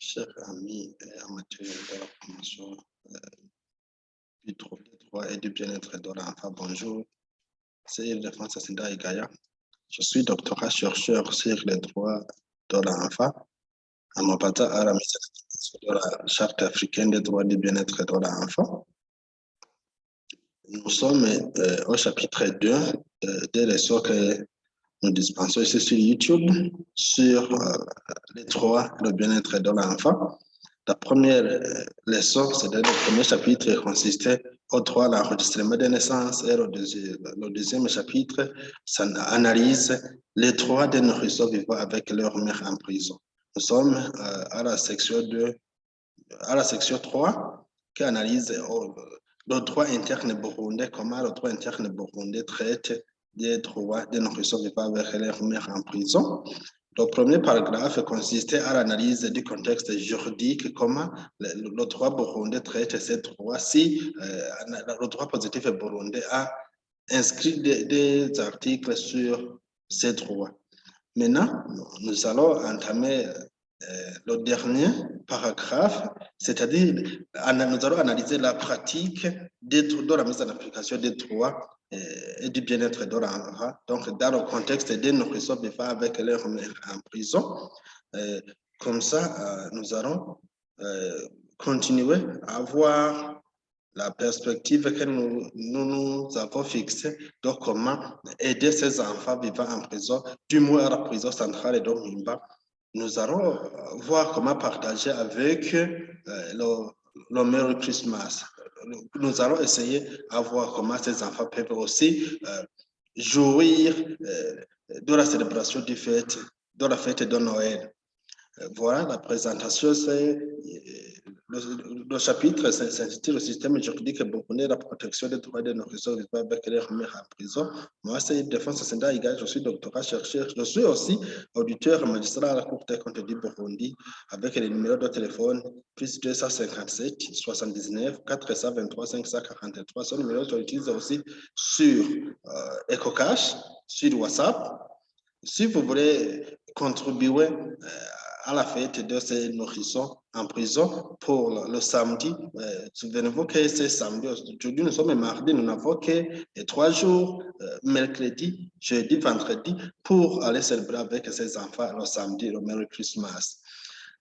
Chers amis et amateurs de la promotion du droit et du bien-être de l'enfant, bonjour. C'est Ildefonso Sinda Igaya. Je suis doctorat chercheur sur les droits de l'enfant à Mopata à la mission de la Charte africaine des droits du bien-être de l'enfant. Nous sommes au chapitre 2 des leçons que nous dispensons ici sur YouTube sur les droits et le bien-être de l'enfant. La première leçon, c'est-à-dire le premier chapitre, consistait au droit à l'enregistrement des naissances et le deuxième chapitre, ça analyse les droits des nourrissons vivant avec leur mère en prison. Nous sommes à la section 3 qui analyse le droit interne burundais, comment le droit interne burundais traite des droits des nourrissons vivant avec leur mère en prison. Le premier paragraphe consistait à l'analyse du contexte juridique, comment le droit burundais traite ces droits, si le droit positif burundais a inscrit des articles sur ces droits. Maintenant, nous allons entamer le dernier paragraphe, c'est-à-dire nous allons analyser la pratique de la mise en application des droits et du bien-être de l'enfant, donc dans le contexte des nourrissons vivant avec leur mère en prison. Comme ça, nous allons continuer à avoir la perspective que nous avons fixée de comment aider ces enfants vivant en prison, du moins à la prison centrale de Mimba. Nous allons voir comment partager avec le Merry Christmas. Nous allons essayer de voir comment ces enfants peuvent aussi jouir de la célébration du fête, de la fête de Noël. Voilà, la présentation, c'est le chapitre s'intitule le système juridique burundais, la protection des droits des nourrissons vivant avec leur mère en prison. Moi, c'est Ildefonso Sinda Igaya, je suis doctorat chercheur. Je suis aussi auditeur magistrat à la Cour des comptes du Burundi avec les numéros de téléphone plus 257 79 423 543. Ce numéro, je l'utilise aussi sur EcoCash, sur WhatsApp. Si vous voulez contribuer à la fête de ces nourrissons en prison pour le samedi, souvenez-vous que c'est samedi, aujourd'hui nous sommes mardi, nous n'avons que 3 jours, mercredi, jeudi, vendredi, pour aller célébrer avec ces enfants le samedi, le Merry Christmas.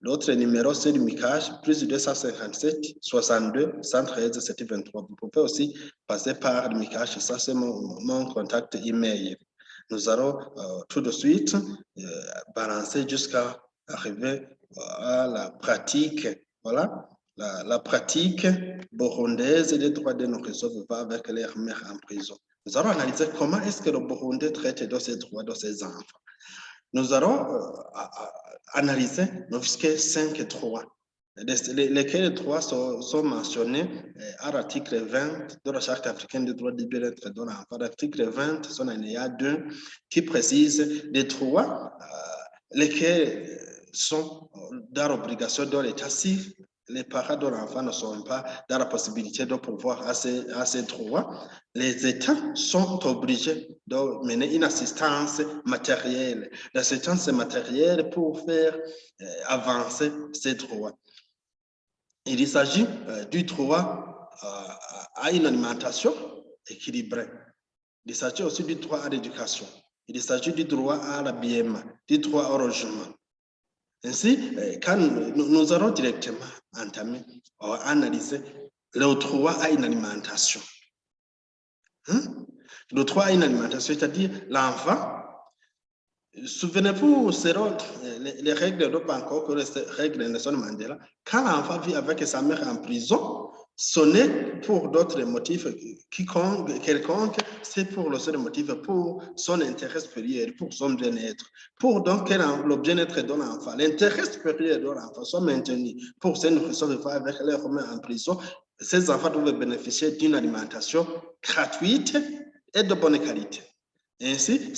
L'autre numéro, c'est le MICAJ, plus 257 62 113 723. Vous pouvez aussi passer par le MICAJ, ça c'est mon contact email. Nous allons tout de suite balancer jusqu'à arriver à la pratique, voilà, la pratique burundaise des droits des nourrissons vivant avec leur mère en prison. Nous allons analyser comment est-ce que le Burundi traite de ces droits de ces enfants. Nous allons analyser nos 5 droits, lesquels droits sont mentionnés à l'article 20 de la Charte africaine des droits du bien-être de l'enfant. L'article 20, son alinéa 2, qui précise les droits lesquels sont dans l'obligation de l'État si les parents de l'enfant ne sont pas dans la possibilité de pouvoir à ces droits. Les États sont obligés de mener une assistance matérielle, l'assistance matérielle pour faire avancer ces droits. Il s'agit du droit à une alimentation équilibrée. Il s'agit aussi du droit à l'éducation. Il s'agit du droit à l'habillement, du droit au logement. Ainsi, quand nous allons directement entamer ou analyser le droit à une alimentation. Le droit à une alimentation, c'est-à-dire l'enfant, souvenez-vous, selon les règles de Bangkok, les règles de Nelson Mandela, quand l'enfant vit avec sa mère en prison, ce n'est pour d'autres motifs quelconque, c'est pour le seul motif, pour son intérêt supérieur, pour son bien-être, pour donc que le bien-être de l'enfant, l'intérêt supérieur de l'enfant soit maintenu pour ces nourrissons vivant avec leur mère en prison. Ces enfants doivent bénéficier d'une alimentation gratuite et de bonne qualité. Ainsi,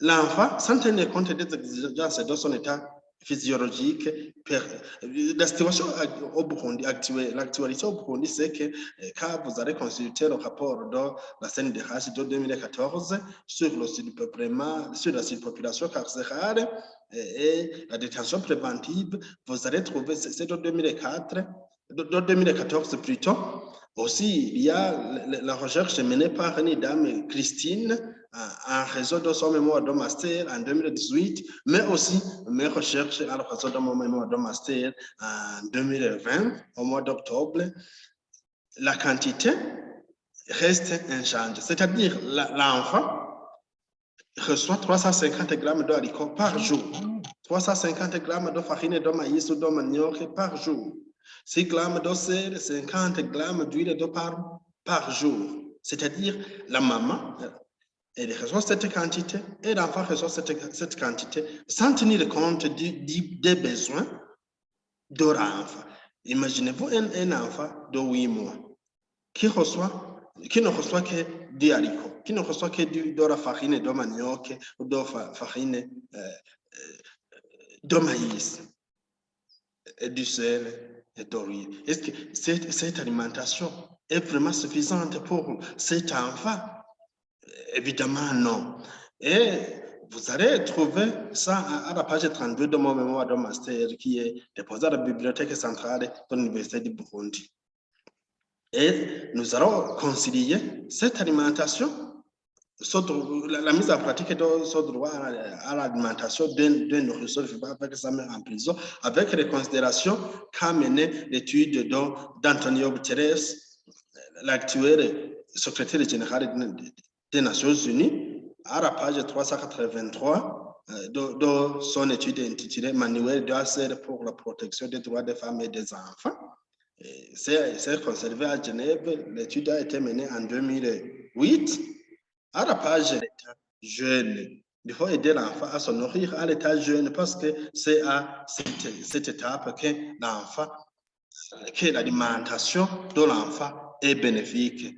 l'enfant, sans tenir compte des exigences de son état physiologique. La situation au Burundi, l'actualité au Burundi, c'est que quand vous allez consulter le rapport de la CNDH de 2014 sur le surpeuplement, sur la surpopulation carcérale et la détention préventive, vous allez trouver, c'est de 2014 plutôt. Aussi, il y a la recherche menée par une dame, Christine, en réseau de son mémoire de master en 2018, mais aussi mes recherches en réseau de mon mémoire de master en 2020, au mois d'octobre. La quantité reste inchangée, c'est-à-dire l'enfant reçoit 350 grammes de haricots par jour, 350 grammes de farine de maïs ou de manioc par jour, 6 grammes de sel, 50 grammes d'huile de palme par jour. C'est-à-dire la maman, elle reçoit cette quantité et l'enfant reçoit cette quantité sans tenir compte des besoins de l'enfant. Imaginez-vous un enfant de 8 mois qui ne reçoit que du haricot, qui ne reçoit que de la farine de manioc ou de farine de maïs, et du sel et de riz. Est-ce que cette alimentation est vraiment suffisante pour cet enfant? Évidemment, non. Et vous allez trouver ça à la page 32 de mon mémoire de master qui est déposé à la bibliothèque centrale de l'Université du Burundi. Et nous allons concilier cette alimentation, la mise en pratique de ce droit à l'alimentation d'un nourrisseur vivant avec sa mère en prison, avec les considérations qu'a mené l'étude d'Antonio Guterres, l'actuel secrétaire général des Nations Unies, à la page 383 de son étude intitulée Manuel d'Acer pour la protection des droits des femmes et des enfants. C'est conservé à Genève. L'étude a été menée en 2008. À la page l'état jeune, il faut aider l'enfant à se nourrir à l'état jeune parce que c'est à cette étape que l'alimentation de l'enfant est bénéfique.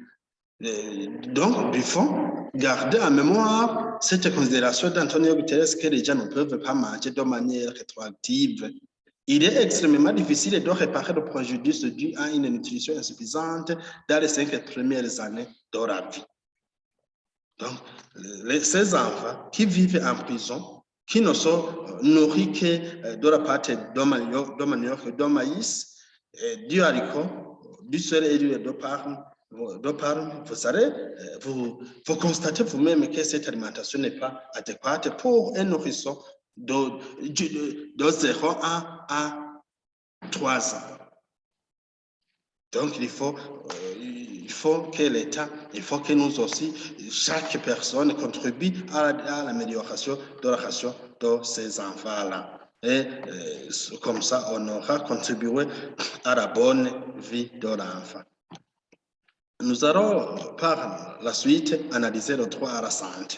Donc, il faut garder en mémoire cette considération d'Antonio Guterres que les gens ne peuvent pas manger de manière rétroactive. Il est extrêmement difficile de réparer le préjudice dû à une nutrition insuffisante dans les 5 premières années de la vie. Donc, ces enfants qui vivent en prison, qui ne sont nourris que de la pâte de manioc, de maïs, du haricot, du sel et de palme, vous constatez vous-même que cette alimentation n'est pas adéquate pour un nourrisson de 0 à 3 ans. Donc, il faut que l'État, il faut que nous aussi, chaque personne contribue à l'amélioration de la ration de ces enfants-là. Et comme ça, on aura contribué à la bonne vie de l'enfant. Nous allons par la suite analyser le droit à la santé.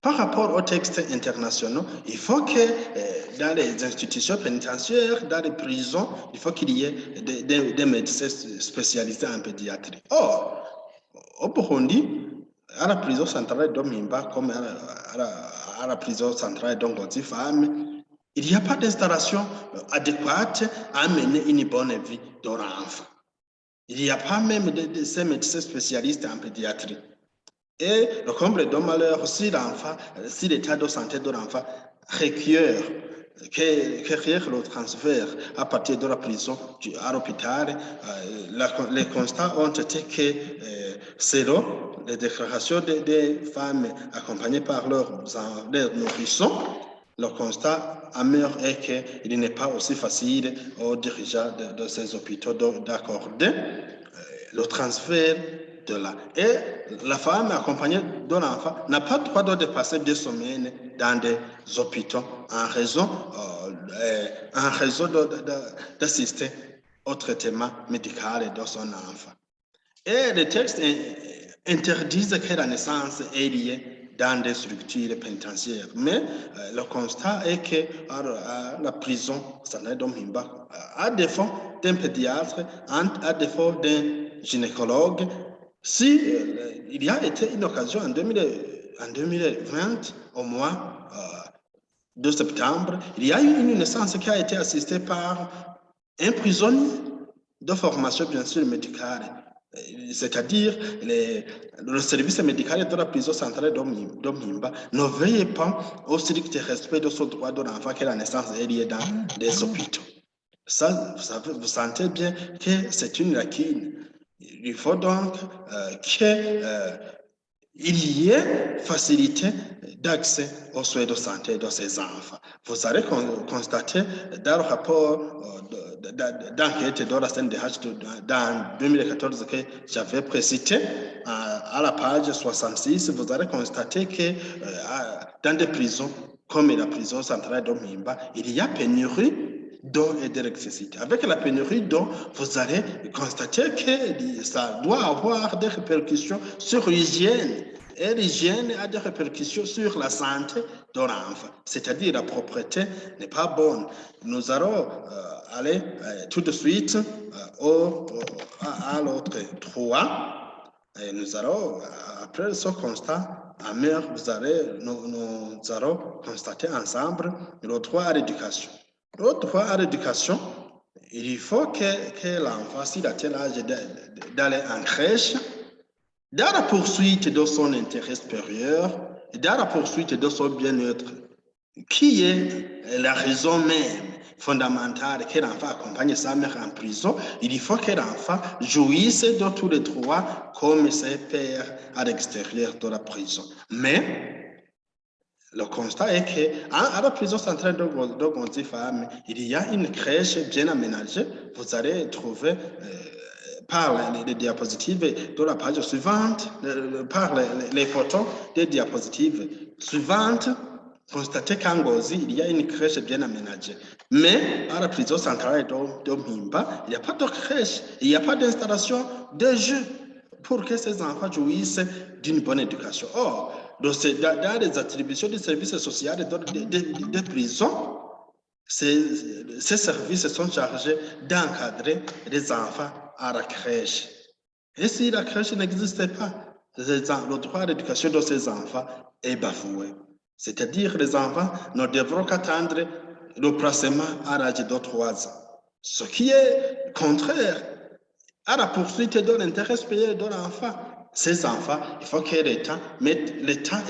Par rapport aux textes internationaux, il faut que dans les institutions pénitentiaires, dans les prisons, il faut qu'il y ait des médecins spécialisés en pédiatrie. Or, au Burundi, à la prison centrale de Mimba, comme à la prison centrale d'Ongozi-Femme, il n'y a pas d'installation adéquate à mener une bonne vie de l'enfant. Il n'y a pas même ces médecins spécialistes en pédiatrie. Et le comble de malheur, si l'état de santé de l'enfant requiert le transfert à partir de la prison à l'hôpital, les constats ont été que selon les déclarations des femmes accompagnées par leurs nourrissons, le constat amer est qu'il n'est pas aussi facile aux dirigeants de ces hôpitaux d'accorder le transfert de là. Et la femme accompagnée de l'enfant n'a pas le droit de dépasser 2 semaines dans des hôpitaux en raison d'assister au traitement médical de son enfant. Et les textes interdisent que la naissance est liée dans des structures pénitentiaires. Mais le constat est que la prison centrale de Mimba, à défaut d'un pédiatre, à défaut d'un gynécologue, si il y a été une occasion en 2020, au moins, 2 septembre, il y a eu une naissance qui a été assistée par un prisonnier de formation, bien sûr, médicale. C'est-à-dire, le service médical de la prison centrale d'Omimba ne veille pas au strict respect de ce droit de l'enfant que la naissance est liée dans les hôpitaux. Ça, vous sentez bien que c'est une lacune. Il faut donc qu'il y ait facilité d'accès aux soins de santé de ces enfants. Vous allez constater dans le rapport d'enquête de la CNDH dans 2014 que j'avais précité, à la page 66, vous allez constater que dans des prisons comme la prison centrale d'Omimba, il y a pénurie d'eau et d'électricité. Avec la pénurie d'eau, vous allez constater que ça doit avoir des répercussions sur l'hygiène. Et l'hygiène a des répercussions sur la santé de l'enfant. C'est-à-dire la propreté n'est pas bonne. Nous allons aller tout de suite à l'autre 3. Et nous allons, après ce constat amer, nous allons constater ensemble le droit à l'éducation. Le droit à l'éducation, il faut que l'enfant, s'il a tel âge d'aller en crèche, dans la poursuite de son intérêt supérieur, dans la poursuite de son bien-être, qui est la raison même fondamentale que l'enfant accompagne sa mère en prison, il faut que l'enfant jouisse de tous les droits comme ses pairs à l'extérieur de la prison. Mais le constat est qu'à la prison centrale de Gonzi-Femme, il y a une crèche bien aménagée. Vous allez trouver par les diapositives de la page suivante, par les photos des diapositives suivantes, constatez qu'en Ngozi, il y a une crèche bien aménagée. Mais à la prison centrale de Mimba, il n'y a pas de crèche, il n'y a pas d'installation de jeux pour que ces enfants jouissent d'une bonne éducation. Or, dans les attributions du service social de prison, ces services sont chargés d'encadrer les enfants à la crèche. Et si la crèche n'existait pas, le droit à l'éducation de ces enfants est bafoué. C'est-à-dire les enfants ne devront qu'attendre le placement à l'âge de 3 ans. Ce qui est contraire à la poursuite de l'intérêt supérieur de l'enfant. Ces enfants, il faut que l'État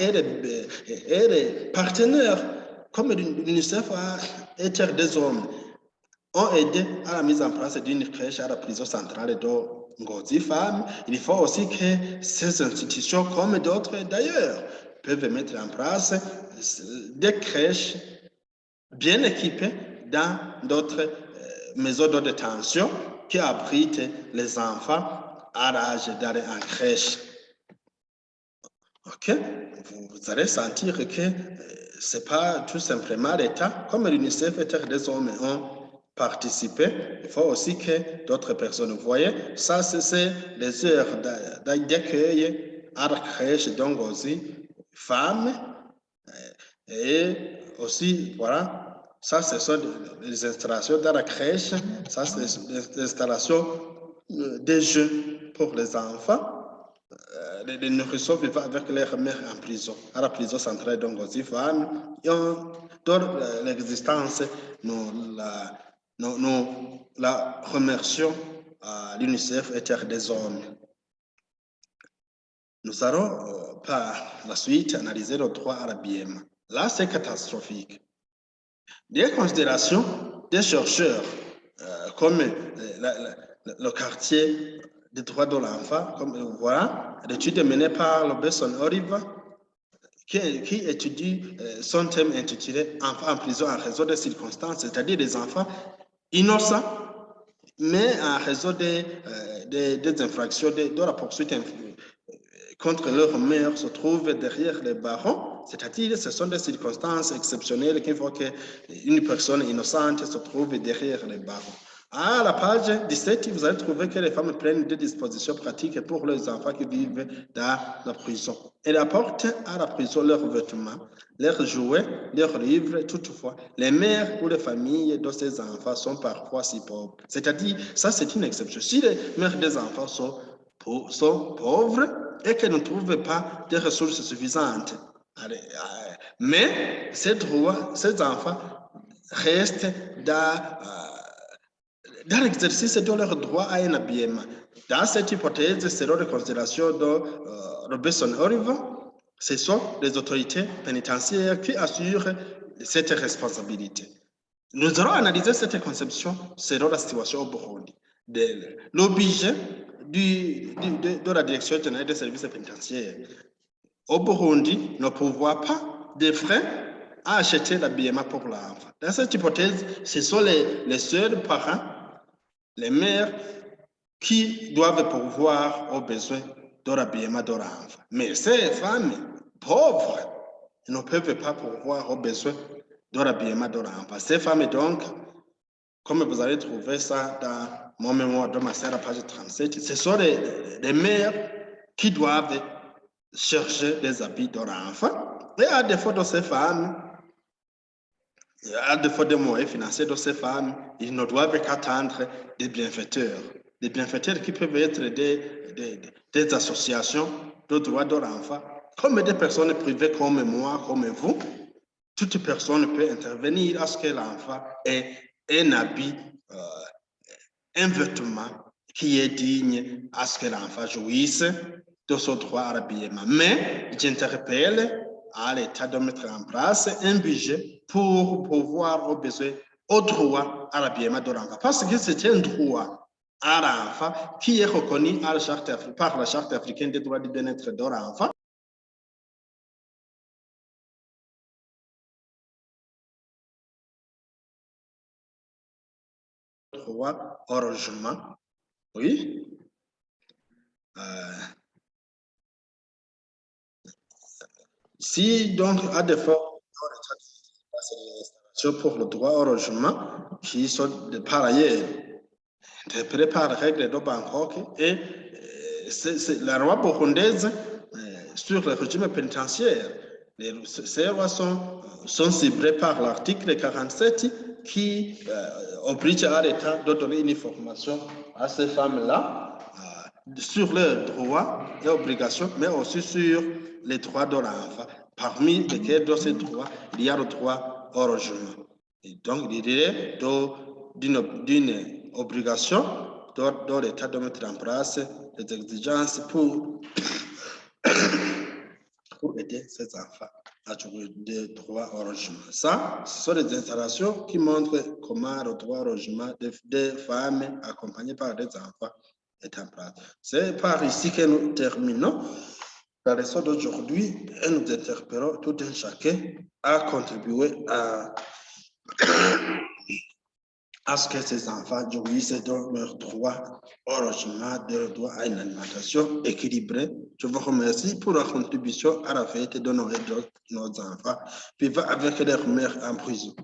et les partenaires comme l'UNICEF et Terre des Hommes ont aidé à la mise en place d'une crèche à la prison centrale de Ngozi-Femme. Il faut aussi que ces institutions, comme d'autres d'ailleurs, peuvent mettre en place des crèches bien équipées dans d'autres maisons de détention qui abritent les enfants à l'âge d'aller en crèche. Ok, vous allez sentir que ce n'est pas tout simplement l'État, comme l'UNICEF et Terre des Hommes ont participé, il faut aussi que d'autres personnes, vous voyez, ça c'est les heures d'accueil à la crèche d'Ongozi, femmes, et aussi, voilà, ça, ce sont les installations dans la crèche. Ça, c'est les installations des jeux pour les enfants. Les nourrissons vivant avec leur mère en prison, à la prison centrale d'Ongozi-Femme. Et dans l'existence, nous la remercions à l'UNICEF et Terre des Hommes. Nous allons par la suite analyser le droit à l'habillement. Là, c'est catastrophique. Des considérations des chercheurs comme le quartier des droits de l'enfant, comme voilà, l'étude menée par le Besson Olive, qui étudie son thème intitulé « Enfants en prison en raison des circonstances », c'est-à-dire des enfants innocents, mais en raison des infractions, de la poursuite contre leur mère se trouvent derrière les barreaux, c'est-à-dire ce sont des circonstances exceptionnelles qu'il faut qu'une personne innocente se trouve derrière les barreaux. À la page 17, vous allez trouver que les femmes prennent des dispositions pratiques pour les enfants qui vivent dans la prison. Elles apportent à la prison leurs vêtements, leurs jouets, leurs livres. Toutefois, les mères ou les familles de ces enfants sont parfois si pauvres. C'est-à-dire, ça c'est une exception. Si les mères des enfants sont pauvres et qu'elles ne trouvent pas des ressources suffisantes Mais ces enfants restent dans l'exercice de leur droit à un habillement. Dans cette hypothèse, selon les considérations de Robertson-Oliver, ce sont les autorités pénitentiaires qui assurent cette responsabilité. Nous allons analyser cette conception selon la situation au Burundi. L'objet de la Direction générale des services pénitentiaires au Burundi ne prévoit pas de frais à acheter l'habillement pour l'enfant. Dans cette hypothèse, ce sont les seuls parents, les mères, qui doivent pourvoir aux besoins de l'habillement de l'enfant. Mais ces femmes pauvres ne peuvent pas pourvoir aux besoins de l'habillement de l'enfant. Ces femmes, donc, comme vous allez trouver ça dans mon mémoire de ma sœur à page 37, ce sont les mères qui doivent chercher des habits de l'enfant. Et à défaut de ces femmes, à défaut de moyens financiers de ces femmes, ils ne doivent qu'attendre des bienfaiteurs. Des bienfaiteurs qui peuvent être des associations de droits de l'enfant, comme des personnes privées comme moi, comme vous. Toute personne peut intervenir à ce que l'enfant ait un habit, un vêtement qui est digne à ce que l'enfant jouisse de son droit à l'habillement. Mais j'interpelle à l'État de mettre en place un budget pour pouvoir aux besoins au droit à l'habillement de l'enfant. Parce que c'est un droit à l'enfant qui est reconnu par la Charte africaine des droits du bien-être de l'enfant. Droit au logement, oui. Si donc à défaut pour le droit au logement qui sont par ailleurs interprétés par les règles de Bangkok et la loi burundaise sur le régime pénitentiaire. Ces lois sont ciblées par l'article 47 qui oblige à l'État de donner une information à ces femmes-là sur leurs droits et obligations, mais aussi sur les droits de l'enfant. Parmi lesquels de ces droits, il y a le droit au logement. Et donc, il y a d'une obligation de l'État de mettre en place des exigences pour aider ces enfants à trouver des droits au logement. Ça, ce sont des installations qui montrent comment le droit au logement des femmes accompagnées par des enfants est en place. C'est par ici que nous terminons la leçon d'aujourd'hui et nous interpellons tout un chacun à contribuer à ce que ces enfants jouissent de leurs droits au logement, de leurs droits à une alimentation équilibrée. Je vous remercie pour la contribution à la fête de nos enfants vivant avec leur mère en prison.